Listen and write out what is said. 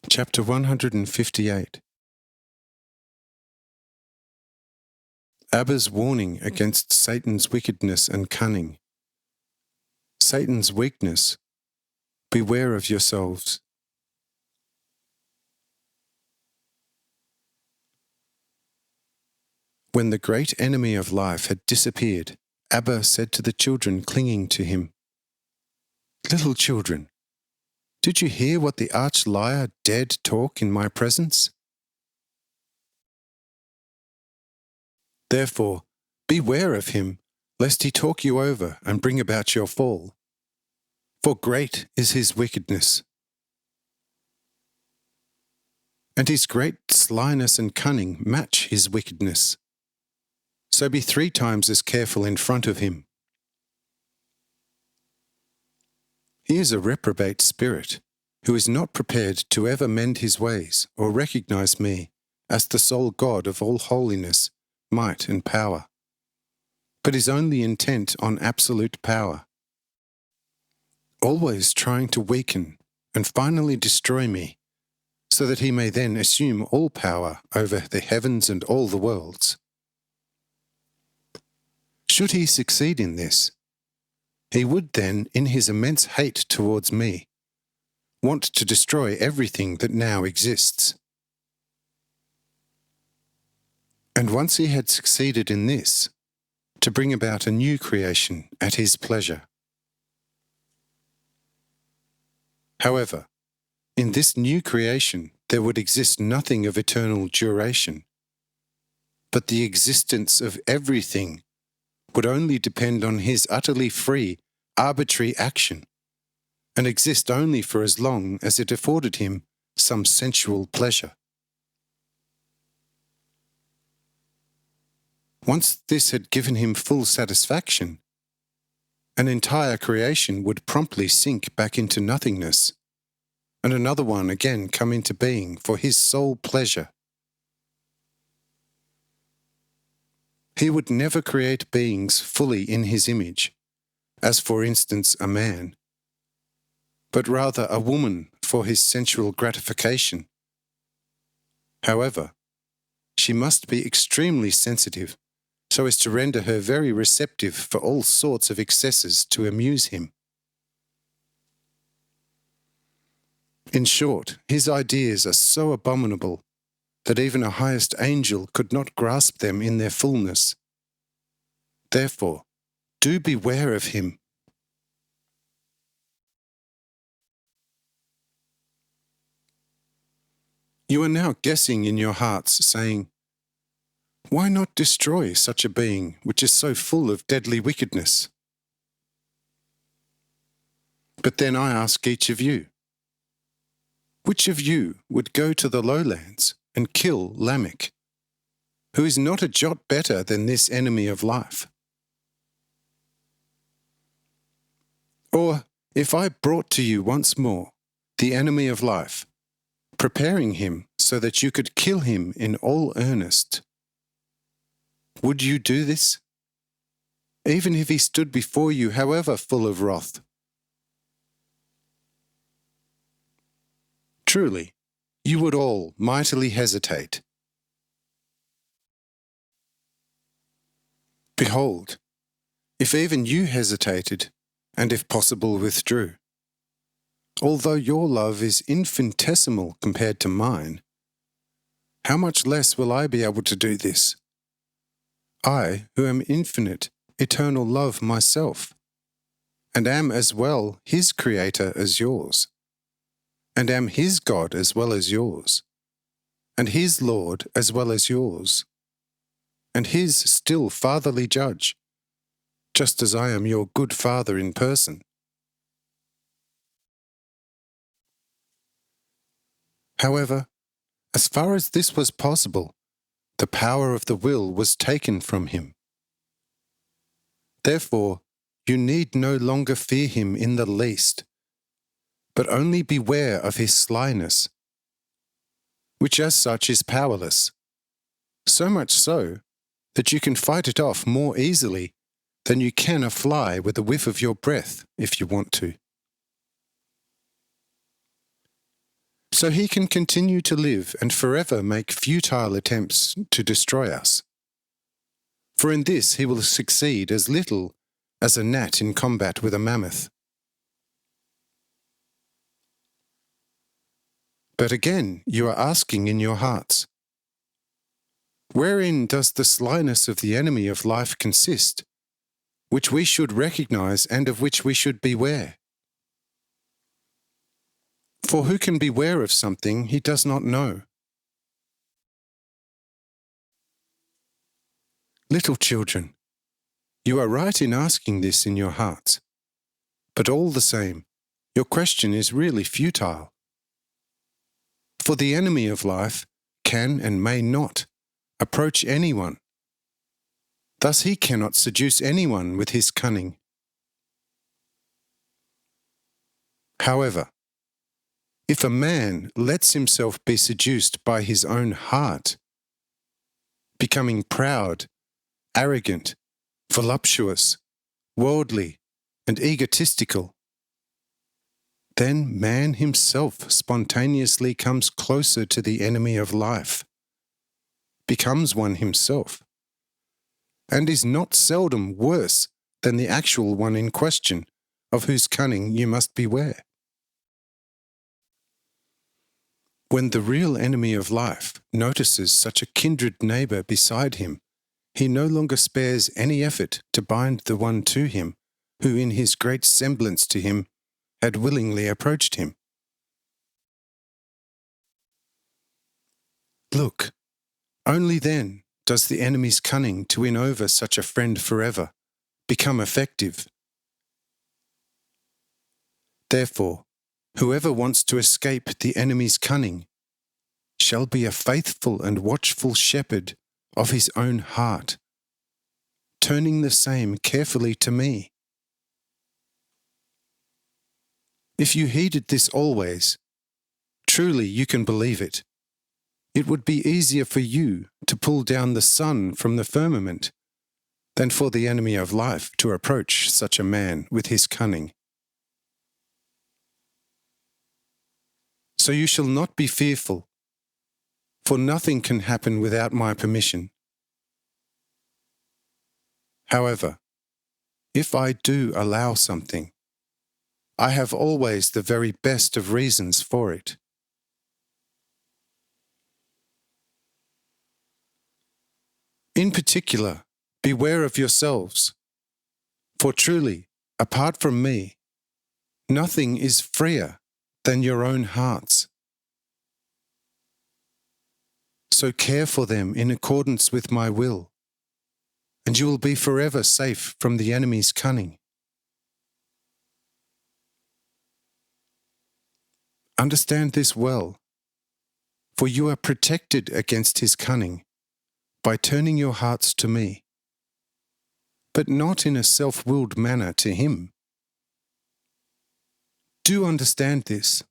Chapter 158. Abba's warning against Satan's wickedness and cunning. Satan's weakness. Beware of yourselves. When the great enemy of life had disappeared, Abba said to the children clinging to him, "Little children, did you hear what the arch-liar dared talk in my presence? Therefore, beware of him, lest he talk you over and bring about your fall. For great is his wickedness, and his great slyness and cunning match his wickedness. So be 3 times as careful in front of him. He is a reprobate spirit, who is not prepared to ever mend his ways or recognize me as the sole God of all holiness, might and power, but is only intent on absolute power, always trying to weaken and finally destroy me, so that he may then assume all power over the heavens and all the worlds. Should he succeed in this, he would then, in his immense hate towards me, want to destroy everything that now exists. And once he had succeeded in this, to bring about a new creation at his pleasure. However, in this new creation there would exist nothing of eternal duration, but the existence of everything would only depend on his utterly free, arbitrary action, and exist only for as long as it afforded him some sensual pleasure. Once this had given him full satisfaction, an entire creation would promptly sink back into nothingness, and another one again come into being for his sole pleasure. He would never create beings fully in his image, as for instance a man, but rather a woman for his sensual gratification. However, she must be extremely sensitive, so as to render her very receptive for all sorts of excesses to amuse him. In short, his ideas are so abominable that even a highest angel could not grasp them in their fullness. Therefore, do beware of him. You are now guessing in your hearts, saying, "Why not destroy such a being which is so full of deadly wickedness?" But then I ask each of you, which of you would go to the lowlands and kill Lamech, who is not a jot better than this enemy of life? Or, if I brought to you once more the enemy of life, preparing him so that you could kill him in all earnest, would you do this? Even if he stood before you however full of wrath? Truly, you would all mightily hesitate. Behold, if even you hesitated, and if possible withdrew, although your love is infinitesimal compared to mine, how much less will I be able to do this? I, who am infinite, eternal love myself, and am as well his creator as yours, and am his God as well as yours, and his Lord as well as yours, and his still fatherly judge, just as I am your good father in person. However, as far as this was possible, the power of the will was taken from him. Therefore, you need no longer fear him in the least, but only beware of his slyness, which as such is powerless, so much so that you can fight it off more easily than you can a fly with a whiff of your breath if you want to. so he can continue to live and forever make futile attempts to destroy us. For in this he will succeed as little as a gnat in combat with a mammoth. But again, you are asking in your hearts, wherein does the slyness of the enemy of life consist, which we should recognize and of which we should beware? For who can beware of something he does not know? Little children, you are right in asking this in your hearts, but all the same, your question is really futile. For the enemy of life can and may not approach anyone. Thus he cannot seduce anyone with his cunning. However, if a man lets himself be seduced by his own heart, becoming proud, arrogant, voluptuous, worldly, and egotistical, then man himself spontaneously comes closer to the enemy of life, becomes one himself, and is not seldom worse than the actual one in question, of whose cunning you must beware. When the real enemy of life notices such a kindred neighbour beside him, he no longer spares any effort to bind the one to him, who in his great semblance to him had willingly approached him. Look, only then does the enemy's cunning to win over such a friend forever become effective. Therefore, whoever wants to escape the enemy's cunning shall be a faithful and watchful shepherd of his own heart, turning the same carefully to me. If you heeded this always, truly you can believe it. It would be easier for you to pull down the sun from the firmament than for the enemy of life to approach such a man with his cunning. So you shall not be fearful, for nothing can happen without my permission. However, if I do allow something, I have always the very best of reasons for it. In particular, beware of yourselves, for truly, apart from me, nothing is freer than your own hearts. So care for them in accordance with my will, and you will be forever safe from the enemy's cunning. Understand this well, for you are protected against his cunning by turning your hearts to me, but not in a self-willed manner to him. Do understand this,